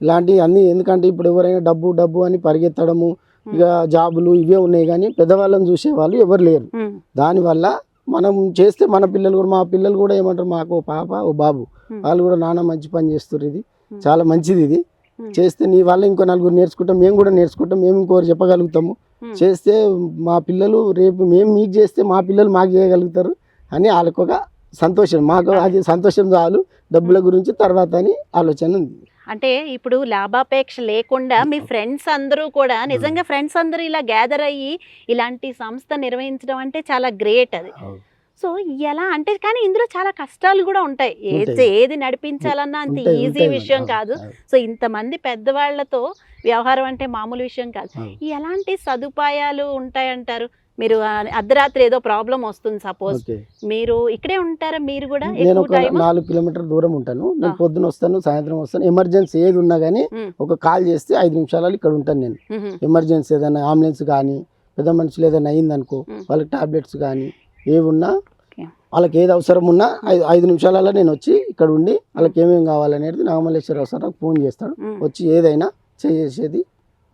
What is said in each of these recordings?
ఇలాంటివి అన్నీ. ఎందుకంటే ఇప్పుడు ఎవరైనా డబ్బు డబ్బు అని పరిగెత్తడము, ఇక జాబులు ఇవే ఉన్నాయి, కానీ పెద్దవాళ్ళని చూసే వాళ్ళు ఎవరు లేరు. దానివల్ల మనం చేస్తే మన పిల్లలు కూడా, మా పిల్లలు కూడా ఏమంటారు, మాకు ఓ పాప ఓ బాబు, వాళ్ళు కూడా నాన్న మంచి పని చేస్తారు, ఇది చాలా మంచిది, ఇది చేస్తే నీ వల్ల ఇంకో నలుగురు నేర్చుకుంటాం, మేము కూడా నేర్చుకుంటాం, మేము ఇంకోరు చెప్పగలుగుతాము, చేస్తే మా పిల్లలు రేపు మేము మీకు చేస్తే మా పిల్లలు మాకు చేయగలుగుతారు అని వాళ్ళకు ఒక సంతోషం. మాకు అది సంతోషం చాలు, డబ్బుల గురించి తర్వాత అని ఆలోచన ఉంది. అంటే ఇప్పుడు లాభాపేక్ష లేకుండా మీ ఫ్రెండ్స్ అందరూ కూడా, నిజంగా ఫ్రెండ్స్ అందరూ ఇలా గ్యాదర్ అయ్యి ఇలాంటి సంస్థ నిర్వహించడం అంటే చాలా గ్రేట్ అది. సో ఎలా అంటే, కానీ ఇందులో చాలా కష్టాలు కూడా ఉంటాయి. ఏది నడిపించాలన్నా అంత ఈజీ విషయం కాదు. సో ఇంతమంది పెద్దవాళ్లతో వ్యవహారం అంటే మామూలు విషయం కాదు. ఎలాంటి సదుపాయాలు ఉంటాయంటారు? మీరు అర్ధరాత్రి ఏదో ప్రాబ్లం వస్తుంది, సపోజ్ మీరు ఇక్కడే ఉంటారా? మీరు కూడా నేను ఒక 4 కిలోమీటర్ దూరం ఉంటాను. నేను పొద్దున వస్తాను, సాయంత్రం వస్తాను. ఎమర్జెన్సీ ఏది ఉన్నా కానీ ఒక కాల్ చేస్తే 5 నిమిషాలలో ఇక్కడ ఉంటాను నేను. ఎమర్జెన్సీ ఏదైనా అంబులెన్స్ కానీ, పెద్ద మనుషులు ఏదైనా అయిందనుకో, వాళ్ళకి టాబ్లెట్స్ కానీ ఏవి ఉన్నా, వాళ్ళకి ఏది అవసరం ఉన్నా 5 నిమిషాలలో నేను వచ్చి ఇక్కడ ఉండి వాళ్ళకి ఏమేమి కావాలనేది నాగమల్లేశ్వరరావు సార్ నాకు ఫోన్ చేస్తాడు. వచ్చి ఏదైనా చేసేది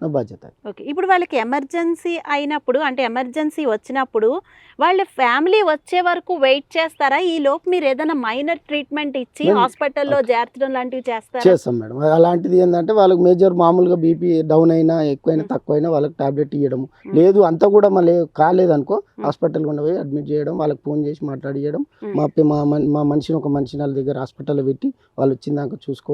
నా బాధ్యత. ఓకే, ఇప్పుడు వాళ్ళకి ఎమర్జెన్సీ అయినప్పుడు, అంటే ఎమర్జెన్సీ వచ్చినప్పుడు వాళ్ళ ఫ్యామిలీ వచ్చే వరకు వెయిట్ చేస్తారా? ఈ లోపు మీరు ఏదైనా మైనర్ ట్రీట్మెంట్ ఇచ్చి హాస్పిటల్లో చేర్చడం లాంటివి చేస్తారా? చేస్తాం మేడం. అలాంటిది ఏంటంటే వాళ్ళకి మేజర్ మామూలుగా బీపీ డౌన్ అయినా, ఎక్కువైనా తక్కువైనా వాళ్ళకి టాబ్లెట్ ఇవ్వడం, లేదు అంతా కూడా మళ్ళీ కాలేదనుకో హాస్పిటల్ కూడా పోయి అడ్మిట్ చేయడం, వాళ్ళకి ఫోన్ చేసి మాట్లాడియడం, మా మనిషిని ఒక మనిషి వాళ్ళ దగ్గర హాస్పిటల్లో పెట్టి వాళ్ళు వచ్చిందాక చూసుకోవడం.